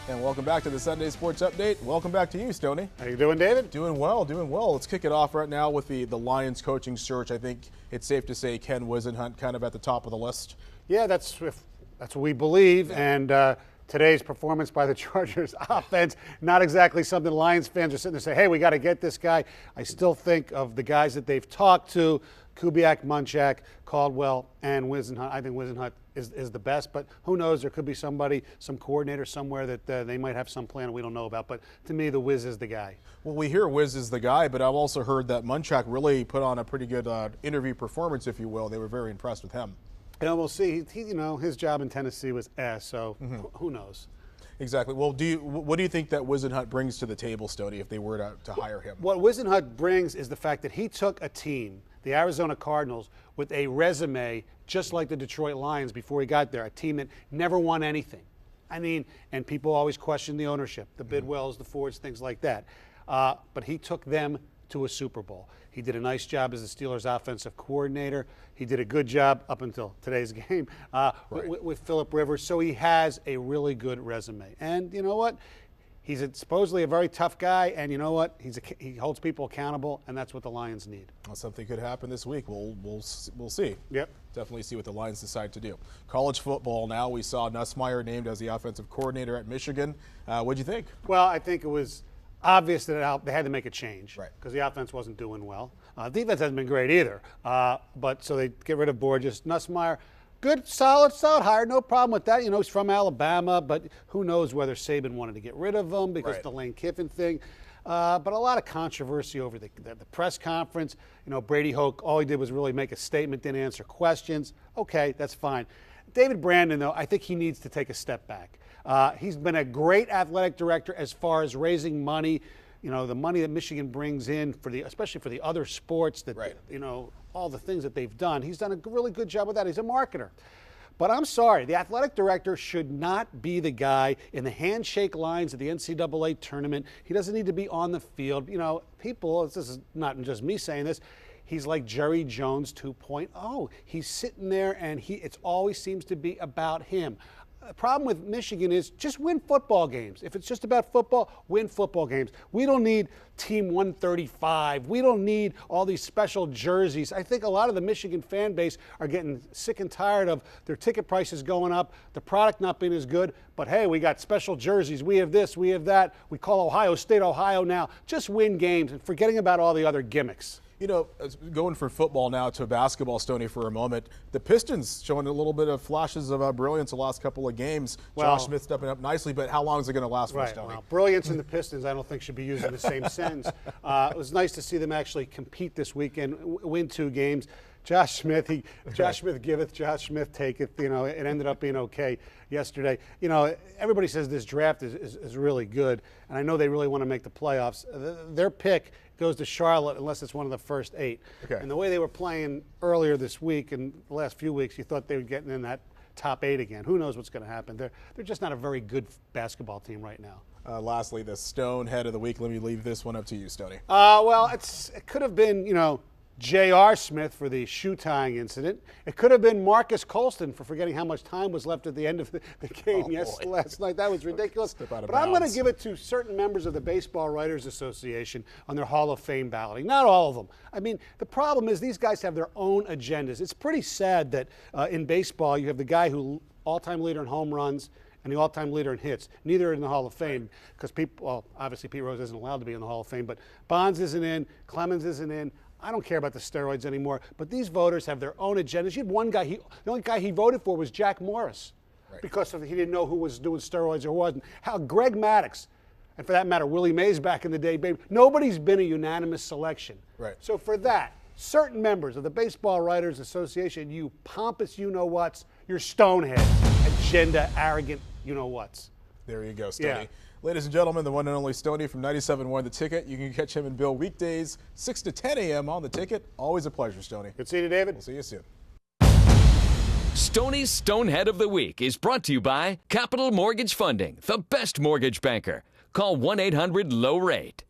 And welcome back to the Sunday Sports Update. Welcome back to you, Stoney. How you doing, David? Doing well, doing well. Let's kick it off right now with the Lions coaching search. I think it's safe to say Ken Whisenhunt kind of at the top of the list. Yeah, that's what we believe. And today's performance by the Chargers offense, not exactly something Lions fans are sitting there saying, hey, we got to get this guy. I still think of the guys that they've talked to, Kubiak, Munchak, Caldwell, and Whisenhunt. I think Whisenhunt is the best, but who knows? There could be somebody, some coordinator somewhere that they might have some plan we don't know about. But to me, the Wiz is the guy. Well, we hear Wiz is the guy, but I've also heard that Munchak really put on a pretty good interview performance, if you will. They were very impressed with him. And we'll see. His job in Tennessee was so who knows? Exactly. Well, what do you think that Whisenhunt brings to the table, Stoney, if they were to hire him? What Whisenhunt brings is the fact that he took a team, the Arizona Cardinals, with a resume just like the Detroit Lions before he got there, a team that never won anything. I mean, and people always question the ownership, the Bidwells, the Fords, things like that. But he took them to a Super Bowl. He did a nice job as the Steelers' offensive coordinator. He did a good job up until today's game with Phillip Rivers. So he has a really good resume. And you know what? He's supposedly a very tough guy, and you know what? He holds people accountable, and that's what the Lions need. Well, something could happen this week. We'll see. Yep. Definitely see what the Lions decide to do. College football now. We saw Nussmeier named as the offensive coordinator at Michigan. What'd you think? Well, I think it was obvious that they had to make a change because the offense wasn't doing well. Defense hasn't been great either. But so they get rid of Borges. Nussmeier, good, solid hire, no problem with that. He's from Alabama, but who knows whether Saban wanted to get rid of him because of the Lane Kiffin thing. But a lot of controversy over the press conference. Brady Hoke, all he did was really make a statement, didn't answer questions. Okay, that's fine. David Brandon, though, I think he needs to take a step back. He's been a great athletic director as far as raising money. The money that Michigan brings in especially for the other sports that all the things that they've done. He's done a really good job with that. He's a marketer. But I'm sorry, the athletic director should not be the guy in the handshake lines at the NCAA tournament. He doesn't need to be on the field. People, this is not just me saying this, he's like Jerry Jones 2.0. He's sitting there and it always seems to be about him. The problem with Michigan is just win football games. If it's just about football, win football games. We don't need Team 135. We don't need all these special jerseys. I think a lot of the Michigan fan base are getting sick and tired of their ticket prices going up, the product not being as good, but hey, we got special jerseys. We have this, we have that. We call Ohio State Ohio now. Just win games and forgetting about all the other gimmicks. Going from football now to basketball, Stoney, for a moment, the Pistons showing a little bit of flashes of brilliance the last couple of games. Josh Smith stepping up nicely, but how long is it going to last for Stoney? Well, brilliance and the Pistons I don't think should be used in the same sentence. It was nice to see them actually compete this weekend, win 2 games. Josh Smith giveth, Josh Smith taketh. It ended up being okay yesterday. Everybody says this draft is really good, and I know they really want to make the playoffs. Their pick goes to Charlotte unless it's one of the first 8. Okay. And the way they were playing earlier this week and the last few weeks, you thought they were getting in that top 8 again. Who knows what's going to happen? They're just not a very good basketball team right now. Lastly, the Stone Head of the Week. Let me leave this one up to you, Stoney. Well, it could have been, J.R. Smith for the shoe tying incident. It could have been Marcus Colston for forgetting how much time was left at the end of the game last night. That was ridiculous. But I'm going to give it to certain members of the Baseball Writers Association on their Hall of Fame balloting. Not all of them. I mean, the problem is these guys have their own agendas. It's pretty sad that in baseball you have the guy who all-time leader in home runs and the all-time leader in hits. Neither are in the Hall of Fame because obviously Pete Rose isn't allowed to be in the Hall of Fame, but Bonds isn't in, Clemens isn't in. I don't care about the steroids anymore, but these voters have their own agendas. You had one guy, the only guy he voted for was Jack Morris because he didn't know who was doing steroids or wasn't. Greg Maddux, and for that matter, Willie Mays back in the day, baby. Nobody's been a unanimous selection. So for that, certain members of the Baseball Writers Association, you pompous you-know-whats, you're stonehead, agenda, arrogant you-know-whats. There you go, Stoney. Ladies and gentlemen, the one and only Stoney from 97.1 The Ticket. You can catch him and Bill weekdays, 6 to 10 a.m. on The Ticket. Always a pleasure, Stoney. Good seeing you, David. We'll see you soon. Stoney's Stonehead of the Week is brought to you by Capital Mortgage Funding, the best mortgage banker. Call 1-800-LOW-RATE.